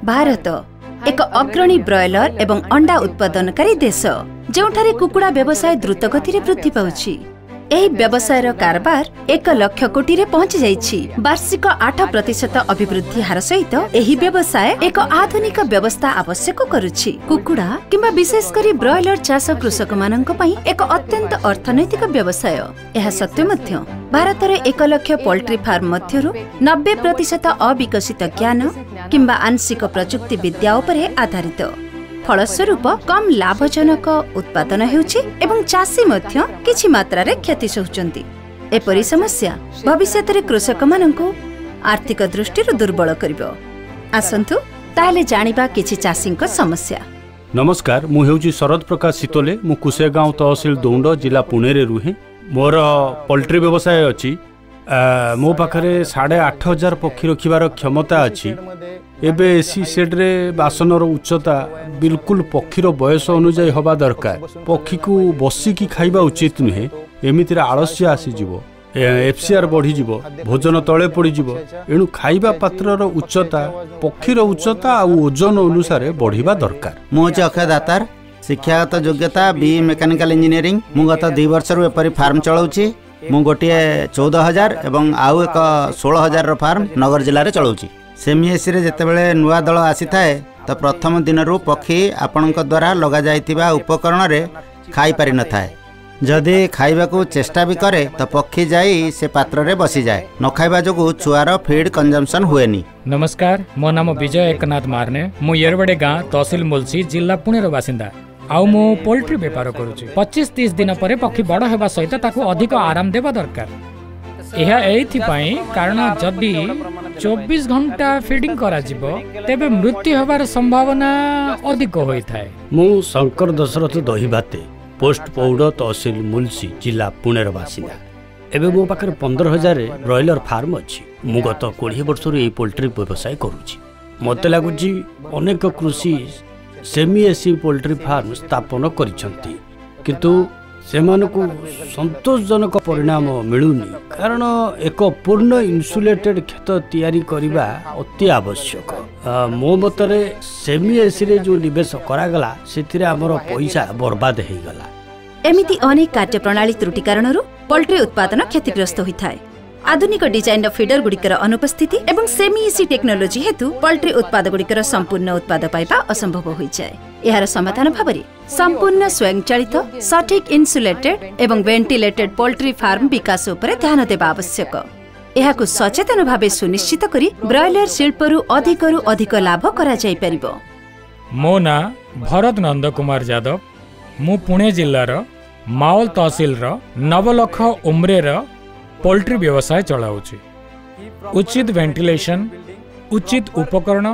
भारत एक अग्रणी ब्रॉयलर एवं अंडा उत्पादनकारी देश जोठारे कुकुड़ा व्यवसाय द्रुत गति रे वृद्धि पाउछि। एही व्यवसायर कारबार 1 लाख कोटी रे पहुंची जाइछि। वार्षिक 8% अभिवृद्धि हार सहित एही व्यवसाय एक आधुनिक व्यवस्था आवश्यक करुछि। कुकुड़ा किंबा विशेष करी ब्रॉयलर चाष कृषक मानक पई एक अत्यंत अर्थनैतिक व्यवसाय। एहा सत्य मध्य भारत रे 1 लाख पोल्ट्री फार्म मध्यरु 90% अविकसित ज्ञान किंबा आंशिक प्रजुक्ति विद्या उपरे आधारित। फलस्वरूप कम लाभजनक उत्पादन हेउछि एवं चाषी मध्य किछि मात्रा रे क्षति सहउचंती। एपरि समस्या भविष्यत रे कृषक माननकु आर्थिक दृष्टि रो दुर्बल करिवो। आसंतु ताले जानिबा किछि चाषीक समस्या। नमस्कार, मु हेउछि शरद प्रकाश सितोले। मु कुसेगांव तहसील दौंड जिला पुणे रे रुहे। मोर पोल्ट्री व्यवसाय अछि। मो पाखरे 8,500 पक्षी रखिबार क्षमता अछि। एबे एसी सेड रे बासनर उच्चता बिल्कुल पक्षीर बयस अनुसार हवा दरकार। पक्षी को बसिकी खाइबा उचित नुहे। एमितिर आलस्य आसी जीवो, एफसीआर बढ़ी जीवो, भोजन तले पड़ी जीवो। एणु खाइबा पात्रर उच्चता पक्षीर उच्चता आ ओजन अनुसार बढ़िबा दरकार। मोच अक्षय दातार शिक्षागत योग्यता बी मेकानिकल इंजीनियरिंग। मु गत 2 वर्ष रु एपरी फार्म चलाउछि। मु गोटे 14,000 एवं आउ एक 16,000 रो फार्म नगर जिले में चलाउछि। सेमी एसी रे जेतेबेले नुआ दल आसी थाए तो प्रथम दिन रु पक्षी आपणक द्वारा लगा जाइतिबा उपकरण रे खाई पारि न थाए। जदि खाइबा को चेष्टा भी करे तो पक्षी जाई से पात्र रे बसी जाए। न खाइबा जोगु छुआर फीड कंजम्पशन हुएनी। नमस्कार, मो नाम विजय एकनाथ मारने। मु येरवडे गाँ तहसील मुलसी जिला पुणे रो बासिंदा। आउ मो पोल्ट्री व्यापार करुछि। 25-30 दिन पर पक्षी बड़ हेबा सहित ताकू अधिक आराम देबा दरकार। यह एथिपाई कारण जदि 24 घंटा फीडिंग करा जिवो तेबे मृत्यु होबार संभावना अधिक होई थाए। मु शंकर दशरथ दहीभाते पोस्ट पौड़ तहसील मुलसी जिला पुणे रो बासिंदा। एबे मो पाखरे 15,000 ब्रॉयलर फार्म अछि। मु गत 20 वर्ष रे पोल्ट्री व्यवसाय करूछि। मते लागुछि अनेक कृषि सेमी एसी पोल्ट्री फार्म स्थापन करिसंती, किंतु सेमानकु संतोषजनक परिणाम मिलुनी। कारण एक पूर्ण इन्सुलेटेड खेत तैयारी करिबा अति आवश्यक। मो मतरे सेमी एसी रे जो निवेश करागला सेथिरे हमर पैसा बर्बाद हेई गला। एमिति अनेक कार्यप्रणाली त्रुटि कारणरू पोल्ट्री उत्पादन क्षतिग्रस्त होइथाय। आधुनिक डिजाइन फीडर गुड़िकर अनुपस्थिति एवं सेमी एसी टेक्नोलोजी हेतु पोल्ट्री उत्पाद गुड़िकर संपूर्ण उत्पाद पाइबा असंभव हो जाए। यार समाधान भाबरे संपूर्ण स्वयंचालित सठिक इन्सुलेटेड एवं वेंटिलेटेड पोल्ट्री फार्म विकास उपरे ध्यान देबा आवश्यक। एहाकु सचेतन भावे सुनिश्चित करी ब्रॉयलर शिल्परू अधिक लाभ करा जाय परिबो। मो ना भरत नंद कुमार यादव। मु पुणे जिल्लार मावल तहसील रो 9 लाख उम्रे रो पोल्ट्री व्यवसाय चलाउछि। उचित वेंटिलेशन, उचित उपकरण,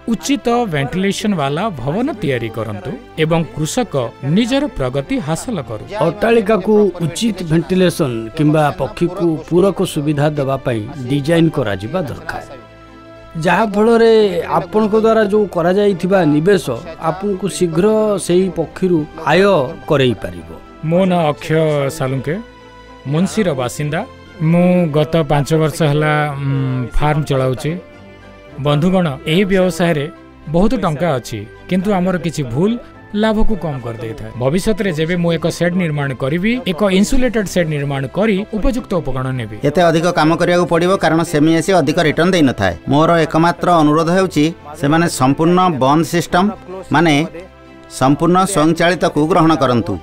उचित वेंटिलेशन वाला भवन तैयारी करंतु एवं कृषक निजर प्रगति हासिल करू। अट्टालिका को उचित वेंटिलेशन किंबा पक्षी को पूरक सुविधा देवा पई डिजाइन करा जिबा दरकार। जहा फल रे आपन को द्वारा जो करा जाइथिबा निवेश आपन को शीघ्र सेही पक्षीरु आय करई परिबो। मो ना अक्षय सालुके मुंशी रो बासिंदा। मु गत 5 वर्ष हला फार्म चलाउछि। बंधुगण एही व्यवसाय रे बहुत टंका अछि, किंतु हमर किछि भूल लाभ को कम कर दे था। भविष्य रे जेबे मु एक शेड निर्माण करिवि, एक इन्सुलेटेड शेड निर्माण करी उपयुक्त उपकरण नेबि। एते अधिक काम करिया पड़िबो कारण सेमी एसी अधिक रिटर्न देइ न थाए। मोर एकमात्र अनुरोध हेउछि सेमाने संपूर्ण बंद सिस्टम माने संपूर्ण स्वयंचालित को ग्रहण करंतु।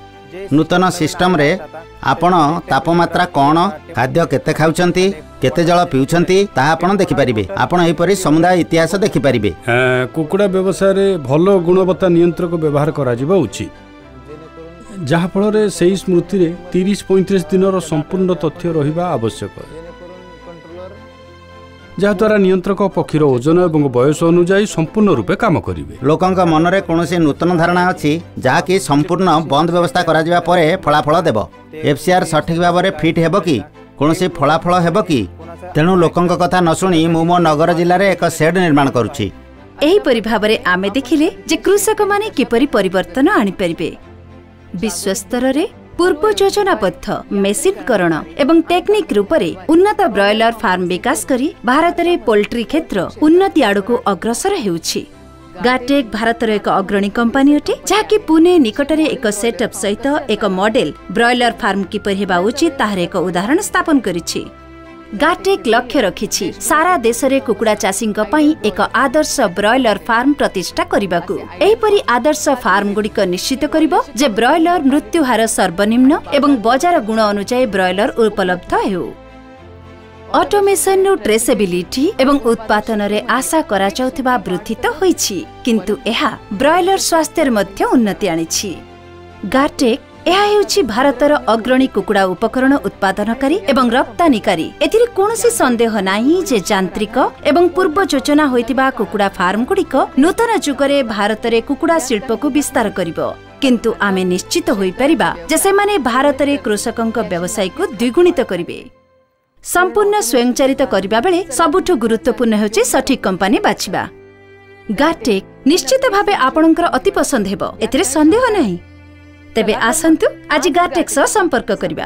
नूतन सिस्टम रे आपण तापमात्रा कौन, खाद्य केते खाउछंती, केते जल पिउछंती ताहा आपण देखि परिबे। आपण एही परि समुदाय इतिहास देखि परिबे। कुकुड़ा व्यवसाय रे भलो गुणवत्ता नियंत्रक व्यवहार करा जिबा उचित, जहा फल रे सेही स्मृति रे 30-35 दिनर संपूर्ण तथ्य रहिबा आवश्यक, जहा द्वारा नियंत्रक पक्षीर ओजन एवं बयस अनुसार संपूर्ण रूपे काम करिवे। लोकंक मनरे कोनोसी नूतन धारणा अछि जहा कि संपूर्ण बंद व्यवस्था करा जिबा परे फलाफल देबो। एफसीआर सठिक भाबरे फिट हेबो कि कोनोसी फलाफल हेबो कि? तेणु लोकंक कथा न सुनी मु मो नगर जिल्ला रे एक शेड निर्माण करूछि। एही परि भाबरे आमे देखिले जे कृषक माने किपरि परिवर्तन आनि परिबे। विश्वस्तर रे पूर्व योजनाबद्ध मेसिनकरण एवं टेक्निक रूपरे उन्नत ब्रॉयलर फार्म विकास करी भारत रे पोल्ट्री क्षेत्र उन्नति आड़ को अग्रसर हेउछि। गाटेक भारतर एक अग्रणी कंपनी अटे जहाँकि पुणे निकटरे एक सेटअप सहित एक मॉडल ब्रॉयलर फार्म किपर हेबा उचित ताहार एक उदाहरण स्थापन करिछि। गाटेक लक्ष्य रखिछि सारा देश रे कुकुड़ा चाषींक पई एक आदर्श ब्रॉयलर फार्म प्रतिष्ठा करिबाकू। एहिपरि आदर्श फार्म गुड़िक निश्चित करिबो जे ब्रॉयलर मृत्यु हार सर्वनिम्न एवं बजार गुण अनुसार ब्रॉयलर उपलब्ध हेउ। ऑटोमेशन रो ट्रेसेबिलिटी एवं उत्पादन रे आशा करा जाउथिबा वृद्धि तो होईछि किंतु एहा ब्रॉयलर स्वास्थ्य मध्ये उन्नति आनिछि। गाटेक ଏହା ହେଉଛି ଭାରତର ଅଗ୍ରଣୀ କୁକୁଡ଼ା ଉପକରଣ ଉତ୍ପାଦନକାରୀ ଏବଂ ରପ୍ତାନିକାରୀ। ଏଥିରେ କୌଣସି ସନ୍ଦେହ ନାହିଁ ଯେ ଯାନ୍ତ୍ରିକ ଏବଂ ପୂର୍ବ ଯୋଜନା ହୋଇଥିବା କୁକୁଡ଼ା ଫାର୍ମ ଗୁଡ଼ିକ ନୂତନ ଯୁଗରେ ଭାରତରେ କୁକୁଡ଼ା ଶିଳ୍ପକୁ ବିସ୍ତାର କରିବ। କିନ୍ତୁ ଆମେ ନିଶ୍ଚିତ ହୋଇପାରିବା ଯେ ସେମାନେ ଭାରତରେ କୃଷକଙ୍କ ବ୍ୟବସାୟକୁ ଦ୍ୱିଗୁଣିତ କରିବେ। ସମ୍ପୂର୍ଣ୍ଣ ସ୍ୱୟଂଚାଳିତ କରିବା ବେଳେ ସବୁଠୁ ଗୁରୁତ୍ୱପୂର୍ଣ୍ଣ ହେଉଛି ସଠିକ କମ୍ପାନୀ ବାଛିବା। ଗାଟେକ୍ ନିଶ୍ଚିତ ଭାବେ ଆପଣଙ୍କର ଅତି ପସନ୍ଦ ହେବ, ଏଥିରେ ସନ୍ଦେହ ନାହିଁ। तेबे आसंतु आज गाटेक सह संपर्क करिबा।